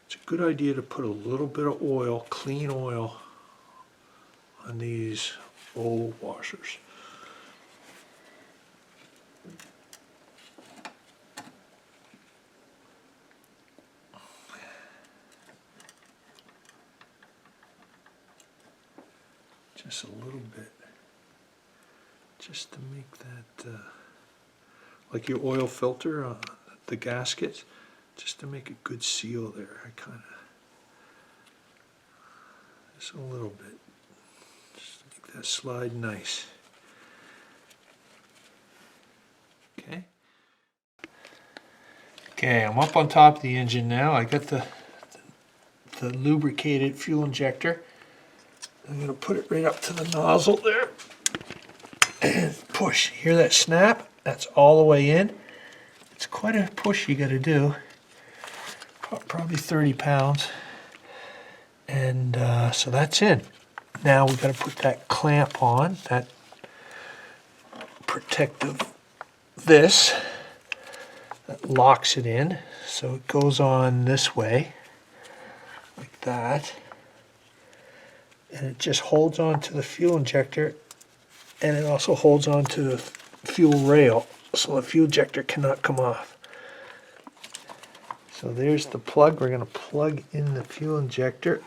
it's a good idea to put a little bit of oil, clean oil, on these old washers. Just a little bit, just to make that, like your oil filter on the gasket, just to make a good seal there. I kind of, just a little bit, just to make that slide nice. Okay. Okay, I'm up on top of the engine now. I got the lubricated fuel injector. I'm going to put it right up to the nozzle there and push. Hear that snap? That's all the way in. It's quite a push you got to do. Probably 30 pounds. And so that's in. Now we got to put that clamp on, that protective this that locks it in. So it goes on this way, like that. And it just holds on to the fuel injector, and it also holds on to the fuel rail, so the fuel injector cannot come off. So there's the plug. We're going to plug in the fuel injector.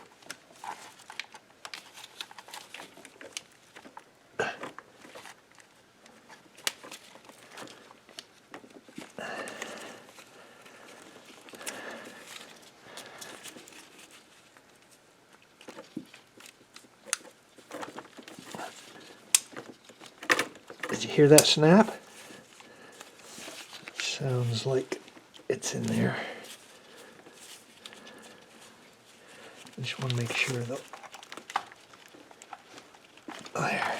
Did you hear that snap? Sounds like it's in there. I just want to make sure though. There.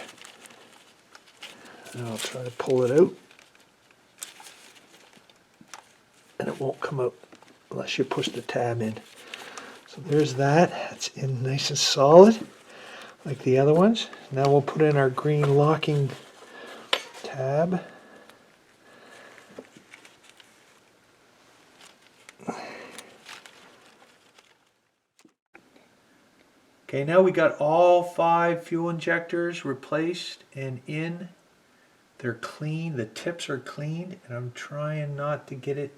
And I'll try to pull it out. And it won't come out unless you push the tab in. So there's that. It's in nice and solid like the other ones. Now we'll put in our green locking tab. Okay, now we got all 5 fuel injectors replaced and in. They're clean, the tips are cleaned, and I'm trying not to get it,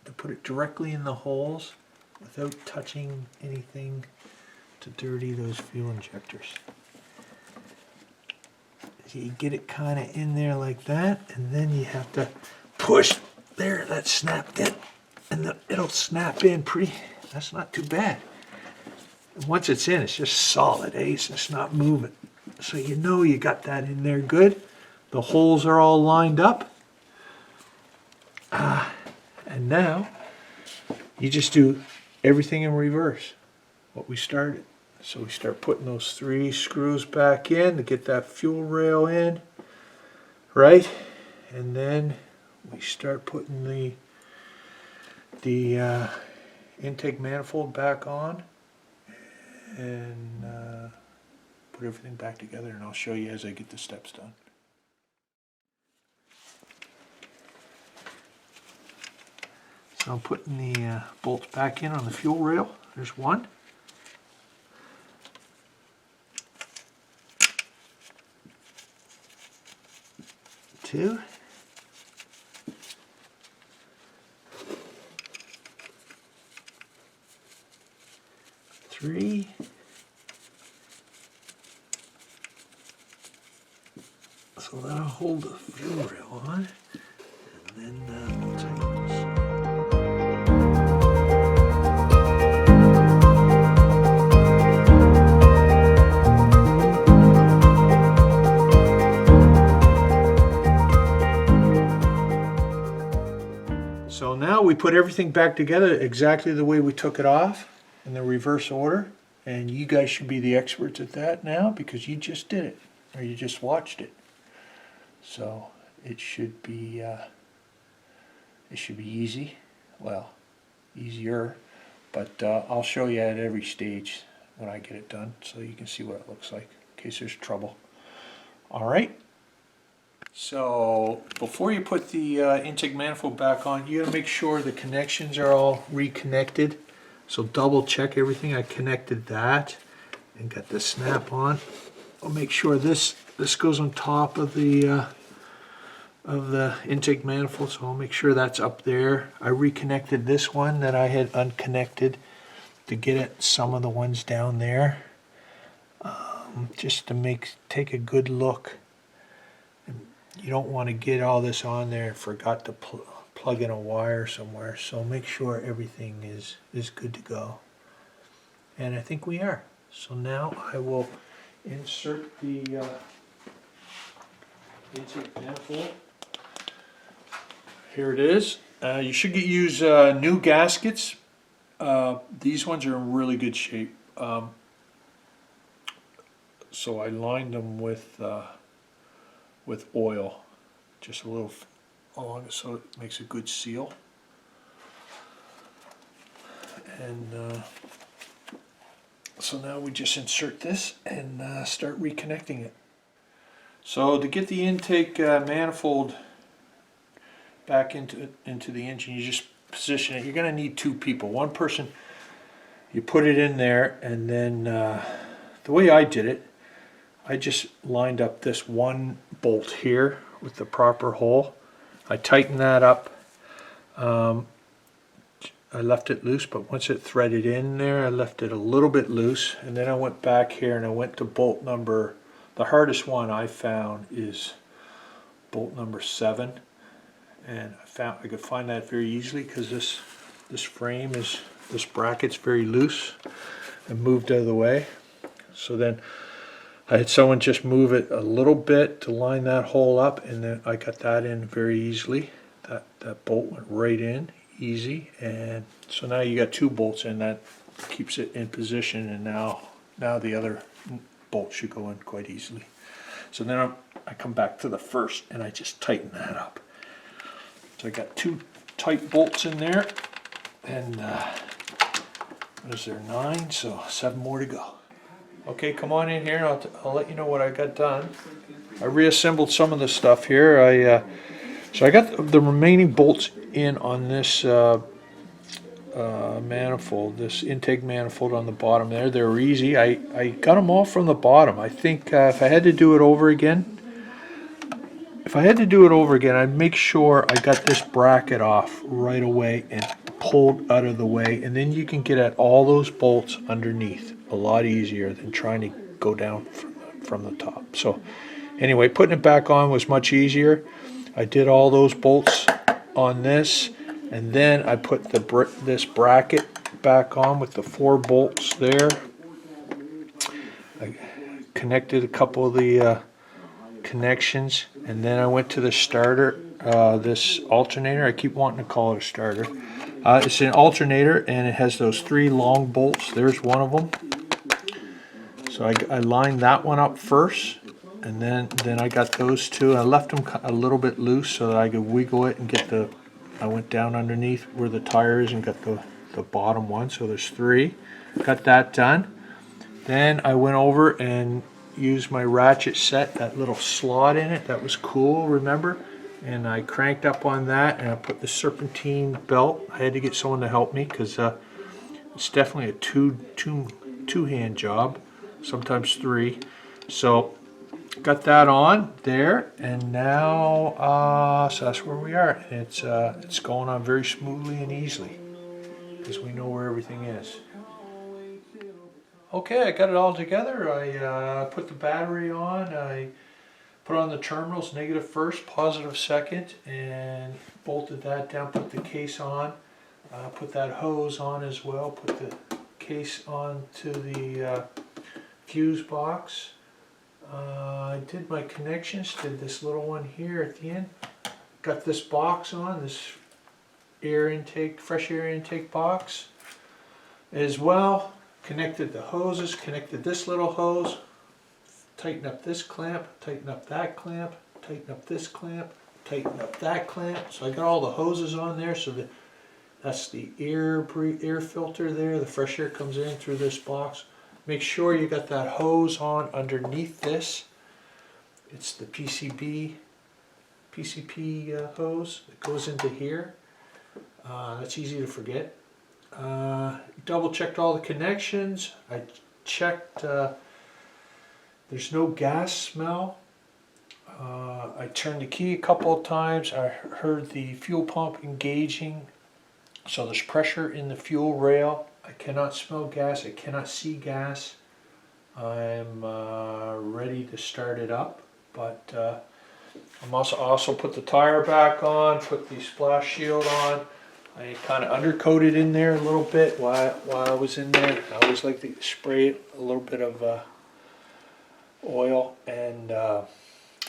to put it directly in the holes without touching anything to dirty those fuel injectors. So you get it kind of in there like that, and then you have to push. There, that snapped in, and it'll snap in pretty, that's not too bad. And once it's in, it's just solid, it's just not moving. So you know you got that in there good. The holes are all lined up. And now you just do everything in reverse, what we started. So we start putting those 3 screws back in to get that fuel rail in, right? And then we start putting the intake manifold back on and put everything back together, and I'll show you as I get the steps done. So I'm putting the bolts back in on the fuel rail. There's 1. 2. 3. 4. So that'll hold the fuel rail on, and then we'll take this. So now we put everything back together exactly the way we took it off in the reverse order, and you guys should be the experts at that now because you just did it, or you just watched it. So it should be easy, well, easier, But I'll show you at every stage when I get it done so you can see what it looks like in case there's trouble. Alright, so before you put the intake manifold back on, you got to make sure the connections are all reconnected. So double check everything. I connected that and got the snap on. I'll make sure this goes on top of the intake manifold, so I'll make sure that's up there. I reconnected this one that I had unconnected to get at some of the ones down there, just to take a good look. And you don't want to get all this on there and forgot to plug in a wire somewhere, so make sure everything is good to go. And I think we are. So now I will insert the intake manifold. Here it is. You should use new gaskets. These ones are in really good shape. So I lined them with oil, just a little along it, so it makes a good seal. And so now we just insert this and start reconnecting it. So to get the intake manifold back into the engine, you just position it. You're going to need two people. One person, you put it in there, and then the way I did it, I just lined up this one bolt here with the proper hole. I tightened that up. I left it loose, but once it threaded in there, I left it a little bit loose, and then I went back here and I went to bolt number, the hardest one I found is bolt number 7. And I could find that very easily because this frame is, this bracket's very loose and moved out of the way. So then I had someone just move it a little bit to line that hole up, and then I got that in very easily. That bolt went right in, easy, and so now you got two bolts in, that keeps it in position, and now the other bolt should go in quite easily. So then I come back to the first and I just tighten that up. So I got two tight bolts in there, and what is there, 9? So 7 more to go. Okay, come on in here and I'll let you know what I got done. I reassembled some of the stuff here. So I got the remaining bolts in on this manifold, this intake manifold on the bottom there. They were easy. I got them all from the bottom. I think if I had to do it over again, I'd make sure I got this bracket off right away and pulled out of the way, and then you can get at all those bolts underneath a lot easier than trying to go down from the top. So anyway, putting it back on was much easier. I did all those bolts on this, and then I put this bracket back on with the 4 bolts there. I connected a couple of the connections, and then I went to the starter, this alternator. I keep wanting to call it a starter. It's an alternator, and it has those 3 long bolts. There's one of them. So I lined that one up first, and then I got those 2. I left them a little bit loose so that I could wiggle it and get I went down underneath where the tire is and got the bottom one. So there's 3. Got that done. Then I went over and used my ratchet set, that little slot in it. That was cool, remember? And I cranked up on that, and I put the serpentine belt. I had to get someone to help me because it's definitely a two-hand job, sometimes 3. So got that on there, and now so that's where we are. It's going on very smoothly and easily because we know where everything is. Okay, I got it all together. I put the battery on. I put on the terminals, negative first, positive second, and bolted that down. Put the case on. Put that hose on as well. Put the case on to the fuse box. I did my connections, did this little one here at the end. Got this box on, this fresh air intake box as well. Connected the hoses, connected this little hose, tighten up this clamp, tighten up that clamp, tighten up this clamp, tighten up that clamp. So I got all the hoses on there so that That's the air filter there. The fresh air comes in through this box. Make sure you got that hose on underneath this. It's the PCP hose that goes into here. That's easy to forget. Double checked all the connections. I checked there's no gas smell. I turned the key a couple of times. I heard the fuel pump engaging, so there's pressure in the fuel rail. I cannot smell gas. I cannot see gas. I'm ready to start it up, but I'm also put the tire back on, put the splash shield on. I kind of undercoated in there a little bit while I was in there. I always like to spray a little bit of oil and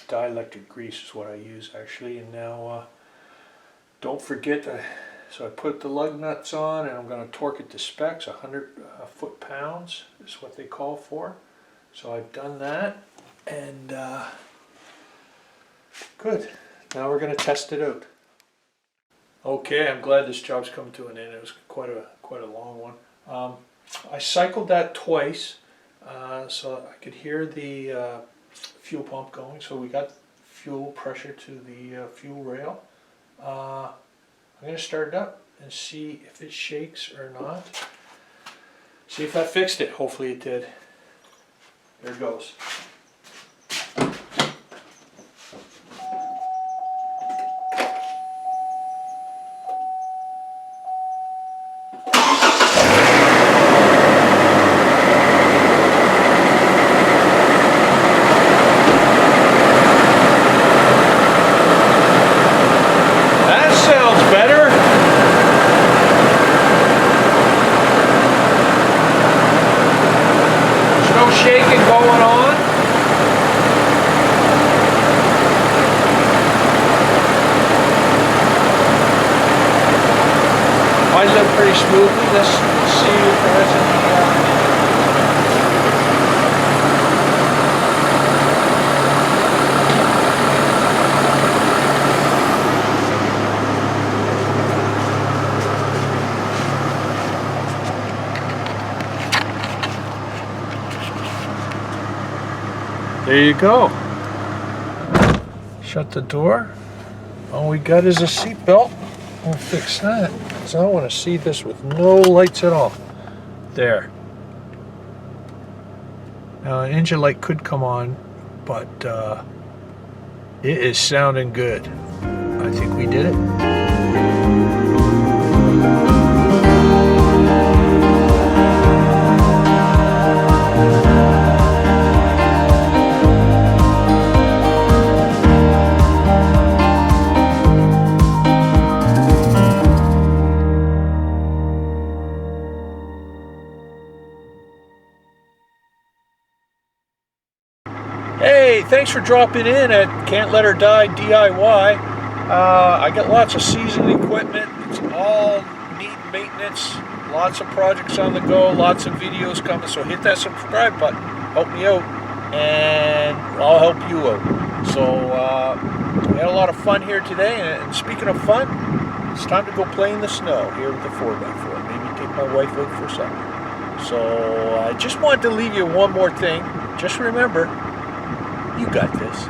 dielectric grease is what I use actually. And now don't forget, so I put the lug nuts on and I'm going to torque it to specs. 100 foot-pounds is what they call for. So I've done that, and good. Now we're going to test it out. Okay, I'm glad this job's come to an end. It was quite a long one. I cycled that twice so I could hear the fuel pump going. So we got fuel pressure to the fuel rail. I'm going to start it up and see if it shakes or not. See if that fixed it. Hopefully it did. There it goes. Mine's done pretty smoothly. Let's see if there is any. There you go. Shut the door. All we got is a seat belt. We'll fix that. So I want to see this with no lights at all. There. Now an engine light could come on, but it is sounding good. I think we did it. Hey, thanks for dropping in at Can't Let Her Die DIY. I got lots of seasoned equipment. It's all need maintenance. Lots of projects on the go. Lots of videos coming. So hit that subscribe button. Help me out. And I'll help you out. So we had a lot of fun here today. And speaking of fun, it's time to go play in the snow here with the 4x4. Maybe take my wife out for something. So I just wanted to leave you one more thing. Just remember, you got this.